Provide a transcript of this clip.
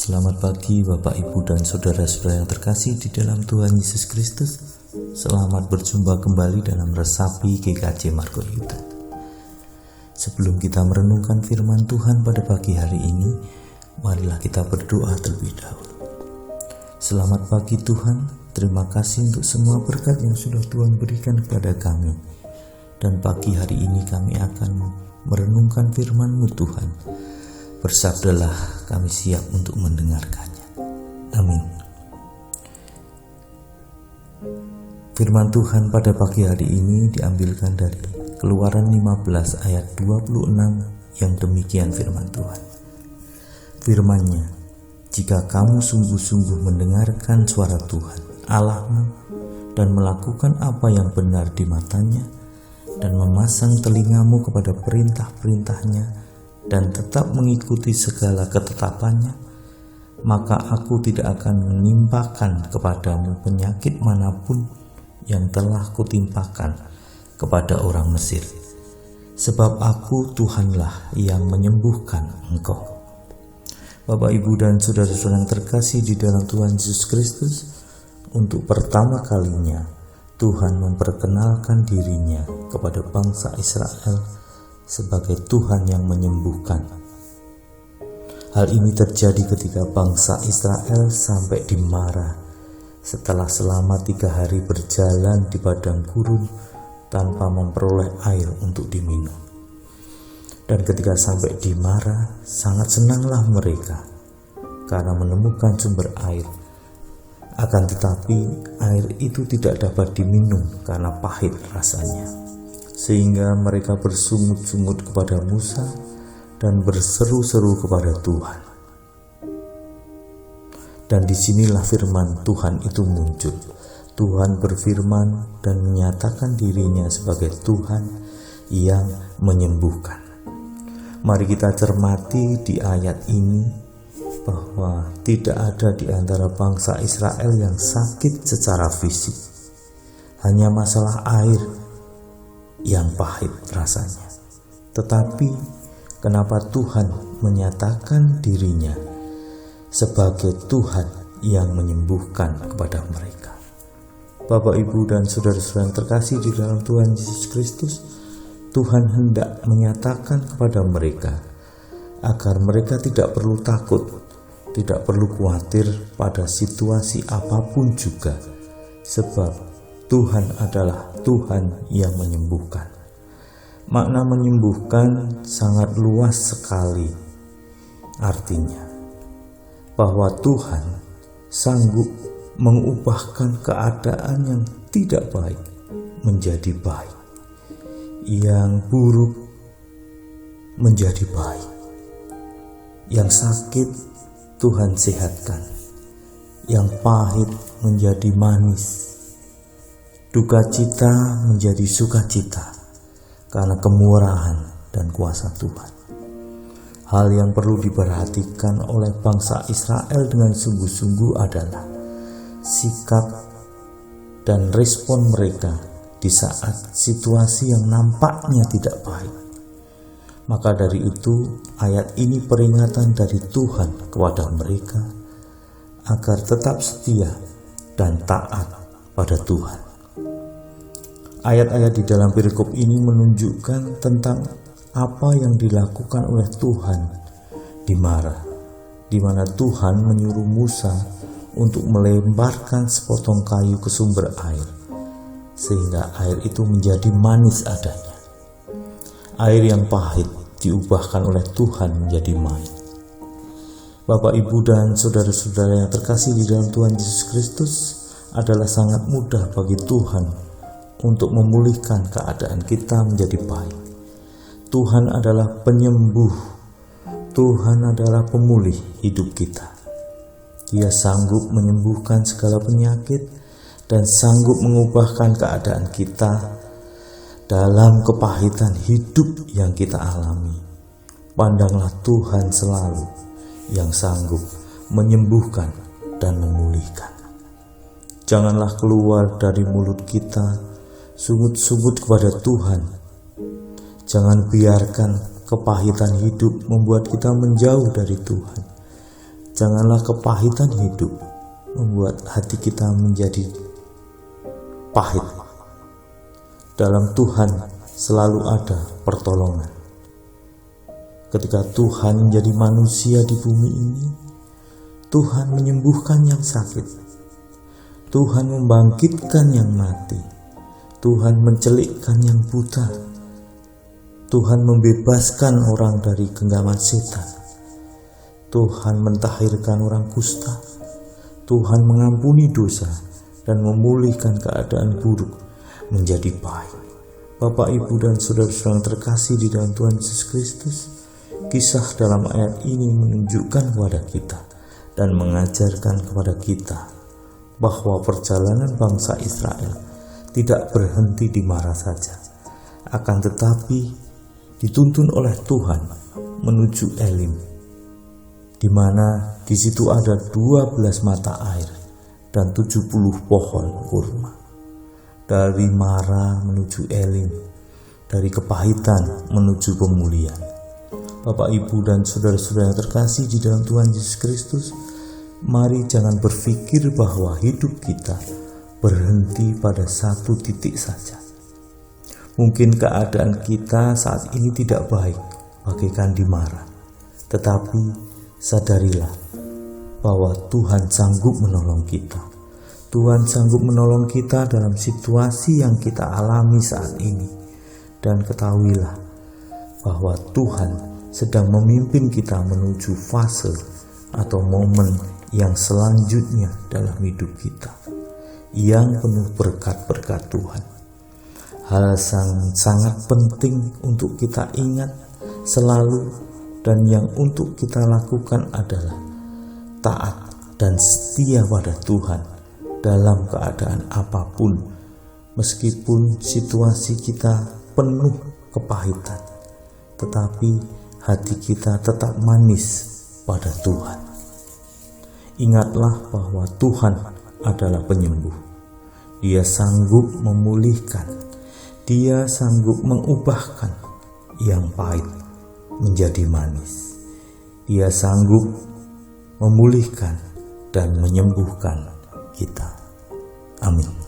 Selamat pagi Bapak Ibu dan Saudara-saudara yang terkasih di dalam Tuhan Yesus Kristus. Selamat berjumpa kembali dalam Resapi GKJ Margo Yudan. Sebelum kita merenungkan firman Tuhan pada pagi hari ini, marilah kita berdoa terlebih dahulu. Selamat pagi Tuhan, terima kasih untuk semua berkat yang sudah Tuhan berikan kepada kami. Dan pagi hari ini kami akan merenungkan firman-Mu Tuhan. Bersabdalah, kami siap untuk mendengarkannya. Amin. Firman Tuhan pada pagi hari ini diambilkan dari Keluaran 15 ayat 26 yang demikian firman Tuhan. Firman-Nya, jika kamu sungguh-sungguh mendengarkan suara Tuhan Allahmu dan melakukan apa yang benar di matanya dan memasang telingamu kepada perintah-perintahnya dan tetap mengikuti segala ketetapannya, maka aku tidak akan menimpakan kepadamu penyakit manapun yang telah kutimpakan kepada orang Mesir, sebab aku Tuhanlah yang menyembuhkan engkau. Bapak, Ibu, dan saudara-saudara yang terkasih di dalam Tuhan Yesus Kristus, untuk pertama kalinya Tuhan memperkenalkan dirinya kepada bangsa Israel sebagai Tuhan yang menyembuhkan. Hal ini terjadi ketika bangsa Israel sampai di Mara setelah selama 3 hari berjalan di padang gurun tanpa memperoleh air untuk diminum. Dan ketika sampai di Mara, sangat senanglah mereka karena menemukan sumber air. Akan tetapi air itu tidak dapat diminum karena pahit rasanya. Sehingga mereka bersungut-sungut kepada Musa dan berseru-seru kepada Tuhan. Dan disinilah firman Tuhan itu muncul. Tuhan berfirman dan menyatakan dirinya sebagai Tuhan yang menyembuhkan. Mari kita cermati di ayat ini bahwa tidak ada di antara bangsa Israel yang sakit secara fisik. Hanya masalah air yang pahit rasanya. Tetapi kenapa Tuhan menyatakan dirinya sebagai Tuhan yang menyembuhkan kepada mereka? Bapak, Ibu, dan saudara-saudara yang terkasih di dalam Tuhan Yesus Kristus, Tuhan hendak menyatakan kepada mereka agar mereka tidak perlu takut, tidak perlu khawatir pada situasi apapun juga, sebab Tuhan adalah Tuhan yang menyembuhkan. Makna menyembuhkan sangat luas sekali. Artinya bahwa Tuhan sanggup mengubahkan keadaan yang tidak baik menjadi baik, yang buruk menjadi baik, yang sakit Tuhan sehatkan, yang pahit menjadi manis, duka cita menjadi sukacita karena kemurahan dan kuasa Tuhan. Hal yang perlu diperhatikan oleh bangsa Israel dengan sungguh-sungguh adalah sikap dan respon mereka di saat situasi yang nampaknya tidak baik. Maka dari itu, ayat ini peringatan dari Tuhan kepada mereka agar tetap setia dan taat pada Tuhan. Ayat-ayat di dalam perikop ini menunjukkan tentang apa yang dilakukan oleh Tuhan di Mara, di mana Tuhan menyuruh Musa untuk melemparkan sepotong kayu ke sumber air, sehingga air itu menjadi manis adanya. Air yang pahit diubahkan oleh Tuhan menjadi manis. Bapak, Ibu, dan saudara-saudara yang terkasih di dalam Tuhan Yesus Kristus, adalah sangat mudah bagi Tuhan untuk memulihkan keadaan kita menjadi baik. Tuhan adalah penyembuh. Tuhan adalah pemulih hidup kita. Dia sanggup menyembuhkan segala penyakit dan sanggup mengubahkan keadaan kita dalam kepahitan hidup yang kita alami. Pandanglah Tuhan selalu yang sanggup menyembuhkan dan memulihkan. Janganlah keluar dari mulut kita sungut-sungut kepada Tuhan. Jangan biarkan kepahitan hidup membuat kita menjauh dari Tuhan. Janganlah kepahitan hidup membuat hati kita menjadi pahit. Dalam Tuhan selalu ada pertolongan. Ketika Tuhan menjadi manusia di bumi ini, Tuhan menyembuhkan yang sakit, Tuhan membangkitkan yang mati, Tuhan mencelikkan yang buta, Tuhan membebaskan orang dari genggaman setan, Tuhan mentahirkan orang kusta, Tuhan mengampuni dosa dan memulihkan keadaan buruk menjadi baik. Bapak, Ibu, dan saudara-saudara yang terkasih di dalam Tuhan Yesus Kristus, kisah dalam ayat ini menunjukkan kepada kita dan mengajarkan kepada kita bahwa perjalanan bangsa Israel tidak berhenti di Mara saja, akan tetapi dituntun oleh Tuhan menuju Elim, di mana di situ ada 12 mata air dan 70 pohon kurma. Dari Mara menuju Elim, dari kepahitan menuju pemulihan. Bapak, Ibu, dan saudara-saudara yang terkasih di dalam Tuhan Yesus Kristus, mari jangan berpikir bahwa hidup kita berhenti pada satu titik saja. Mungkin keadaan kita saat ini tidak baik, bagaikan di Mara. Tetapi sadarilah bahwa Tuhan sanggup menolong kita. Tuhan sanggup menolong kita dalam situasi yang kita alami saat ini. Dan ketahuilah bahwa Tuhan sedang memimpin kita menuju fase atau momen yang selanjutnya dalam hidup kita, yang penuh berkat-berkat Tuhan. Hal yang sangat penting untuk kita ingat selalu dan yang untuk kita lakukan adalah taat dan setia pada Tuhan dalam keadaan apapun, meskipun situasi kita penuh kepahitan, tetapi hati kita tetap manis pada Tuhan. Ingatlah bahwa Tuhan adalah penyembuh. Dia sanggup memulihkan, Dia sanggup mengubahkan yang pahit menjadi manis. Dia sanggup memulihkan dan menyembuhkan kita. Amin.